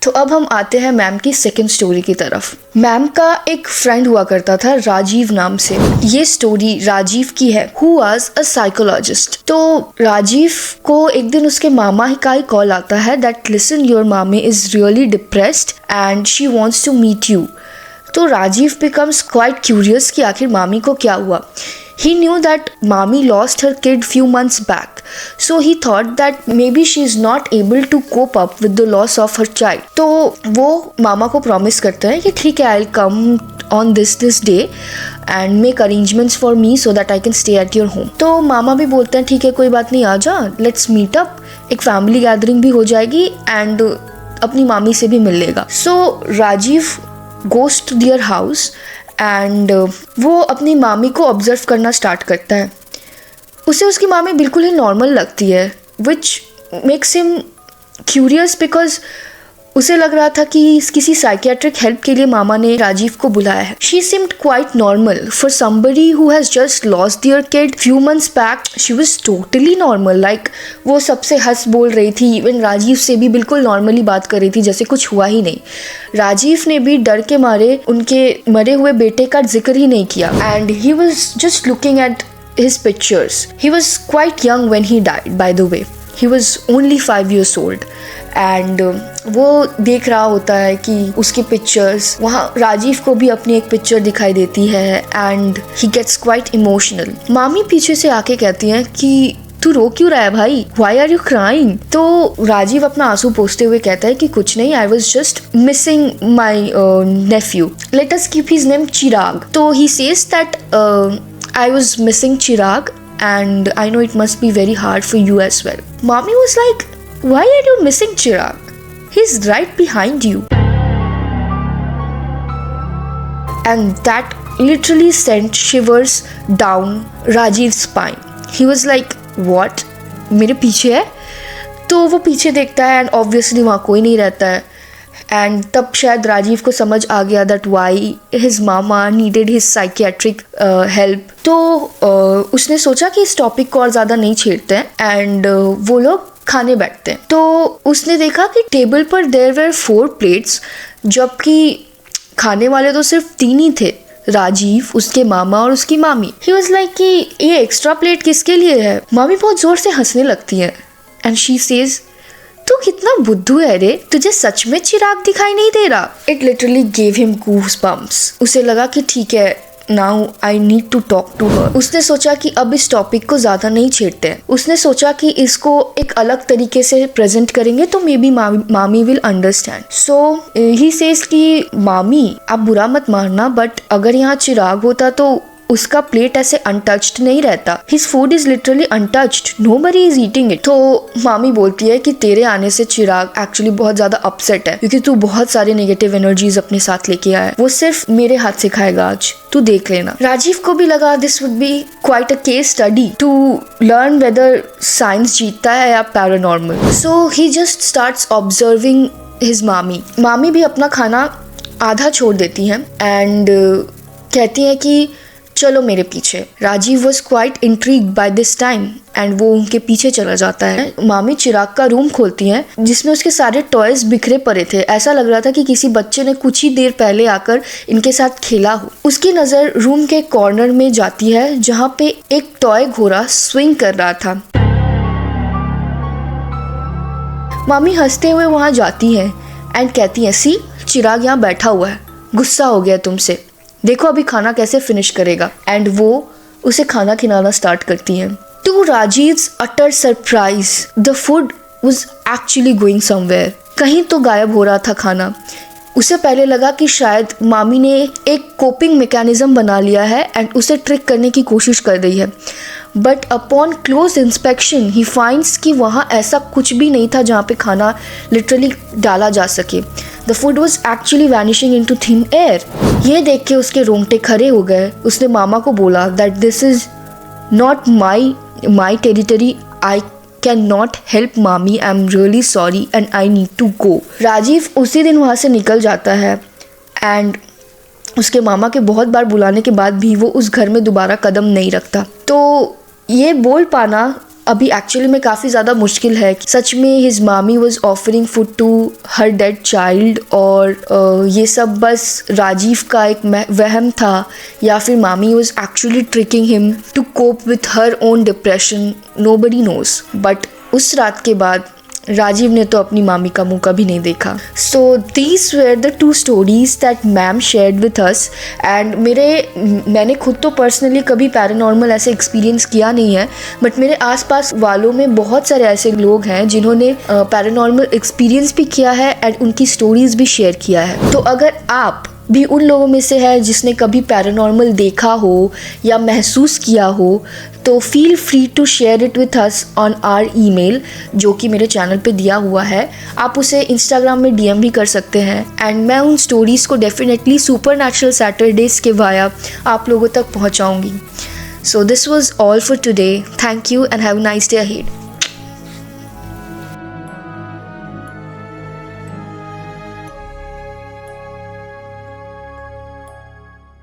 तो अब हम आते हैं मैम की सेकंड स्टोरी की तरफ। मैम का एक फ्रेंड हुआ करता था राजीव नाम से। ये स्टोरी राजीव की है, हु वाज अ साइकोलॉजिस्ट। तो राजीव को एक दिन उसके मामा का ही कॉल आता है that listen your mami is really depressed and she wants to meet you. तो राजीव बिकम्स क्वाइट क्यूरियस कि आखिर मामी को क्या हुआ। He knew that mommy lost her kid few months back, so he thought that maybe she is not able to cope up with the loss of her child. तो वो मामा को promise करते हैं कि ठीक है, I'll come on this day and make arrangements for me so that I can stay at your home. तो मामा भी बोलते हैं ठीक है, कोई बात नहीं, आ जा, let's meet up, एक फैमिली गैदरिंग भी हो जाएगी एंड अपनी मामी से भी मिल लेगा। So Rajeev goes to their house and वो अपनी मामी को ऑब्जर्व करना स्टार्ट करता है। उसे उसकी मामी बिल्कुल ही नॉर्मल लगती है, which makes him curious because उसे लग रहा था कि किसी साइकियाट्रिक हेल्प के लिए मामा ने राजीव को बुलाया है। She seemed quite normal for somebody who has just lost their kid few months back. She was totally normal, like वो सबसे हंस बोल रही थी, इवन राजीव से भी बिल्कुल नॉर्मली बात कर रही थी जैसे कुछ हुआ ही नहीं। राजीव ने भी डर के मारे उनके मरे हुए बेटे का जिक्र ही नहीं किया and he was just looking at his pictures. He was quite young when he died, by the way he was only 5 years old and वो देख रहा होता है कि उसकी पिक्चर्स, वहाँ राजीव को भी अपनी एक पिक्चर दिखाई देती है and he gets quite emotional. मामी पीछे से आके कहती हैं कि तू रो क्यों रहा है भाई, व्हाई आर यू क्राइंग। तो राजीव अपना आंसू पोंछते हुए कहता है कि कुछ नहीं, I was just missing my nephew, let us keep his name Chirag. तो he says that I was missing Chirag and I know it must be very hard for you as well. Mommy was like, why are you missing Chirag? He's right behind you. And that literally sent shivers down Rajiv's spine. He was like, what? मेरे पीछे है? तो वो पीछे देखता है and obviously वहाँ कोई नहीं रहता है एंड तब शायद राजीव को समझ आ गया that why his mama needed his psychiatric help. तो उसने सोचा कि इस टॉपिक को और ज़्यादा नहीं छेड़ते हैं एंड वो लोग खाने बैठते हैं। तो उसने देखा कि टेबल पर देयर वर 4 plates, जबकि खाने वाले तो सिर्फ 3 ही थे, राजीव, उसके मामा और उसकी मामी। ही वाज लाइक कि ये एक्स्ट्रा प्लेट किसके लिए है। मामी बहुत जोर से हंसने लगती है एंड शी सेज, तू कितना बुद्धू है रे, तुझे सच में चिराग दिखाई नहीं दे रहा। It literally gave him goosebumps. उसे लगा कि ठीक है, now I need to talk to her. उसने सोचा कि अब इस टॉपिक को ज़्यादा नहीं छेड़ते हैं। उसने सोचा कि इसको एक अलग तरीके से प्रेजेंट करेंगे तो मे बी मामी will understand. So he says कि मामी आप बुरा मत मारना, बट अगर यहाँ चिराग होता तो उसका प्लेट ऐसे अनटच्ड नहीं रहता। His food is literally untouched, nobody is eating it. तो मामी बोलती है कि तेरे आने से चिराग एक्चुअली बहुत ज्यादा अपसेट है क्योंकि तू बहुत सारे नेगेटिव एनर्जीज अपने साथ लेके आया है, वो सिर्फ मेरे हाथ से खाएगा आज, तू देख लेना। राजीव को भी लगा this would be quite a case study to learn whether science जीतता है या paranormal. So he just starts observing his mami. मामी भी अपना खाना आधा छोड़ देती हैं एंड कहती है कि चलो मेरे पीछे। Rajeev was quite intrigued by this time and वो उनके पीछे चला जाता है। मामी चिराग का रूम खोलती हैं जिसमें उसके सारे टॉयज बिखरे पड़े थे। ऐसा लग रहा था कि किसी बच्चे ने कुछ ही देर पहले आकर इनके साथ खेला हो। उसकी नज़र रूम के कॉर्नर में जाती है जहाँ पे एक टॉय घोड़ा स्विंग कर रहा था। मामी हंसते हुए वहाँ जाती है एंड कहती है, सी चिराग यहाँ बैठा हुआ है, गुस्सा हो गया तुमसे, देखो अभी खाना कैसे फिनिश करेगा। एंड वो उसे खाना खिलाना स्टार्ट करती हैं। To Rajiv's utter surprise the food was actually going somewhere. कहीं तो गायब हो रहा था खाना। उसे पहले लगा कि शायद मामी ने एक कोपिंग मैकेनिज्म बना लिया है एंड उसे ट्रिक करने की कोशिश कर रही है, but upon close inspection he finds कि वहाँ ऐसा कुछ भी नहीं था जहाँ पे खाना लिटरली डाला जा सके। The food was actually vanishing into thin air. ये देख के उसके रोंगटे खड़े हो गए। उसने मामा को बोला that this is not my territory, I can not help mami, I am really sorry and I need to go. Rajiv उसी दिन वहाँ से निकल जाता है एंड उसके मामा के बहुत बार बुलाने के बाद भी वो उस घर में दोबारा कदम नहीं रखता। तो ये बोल पाना अभी एक्चुअली में काफ़ी ज़्यादा मुश्किल है। सच में his mami was offering food to her dead child, और ये सब बस राजीव का एक वहम था, या फिर mami was actually tricking him to cope with her own depression, nobody knows. But उस रात के बाद राजीव ने तो अपनी मामी का मुंह कभी नहीं देखा। So these were the 2 stories that ma'am shared with us. And मैंने खुद तो पर्सनली कभी पैरानॉर्मल ऐसे एक्सपीरियंस किया नहीं है, बट मेरे आसपास वालों में बहुत सारे ऐसे लोग हैं जिन्होंने पैरानॉर्मल एक्सपीरियंस भी किया है एंड उनकी स्टोरीज भी शेयर किया है। तो अगर आप भी उन लोगों में से है जिसने कभी पैरानॉर्मल देखा हो या महसूस किया हो, तो feel free to share it with us on our email, जो कि मेरे चैनल पे दिया हुआ है। आप उसे इंस्टाग्राम में DM भी कर सकते हैं, एंड मैं उन स्टोरीज़ को डेफिनेटली सुपरनैचुरल सैटरडेज़ के वाया आप लोगों तक पहुंचाऊंगी। So this was all for today. Thank you and have a nice day ahead.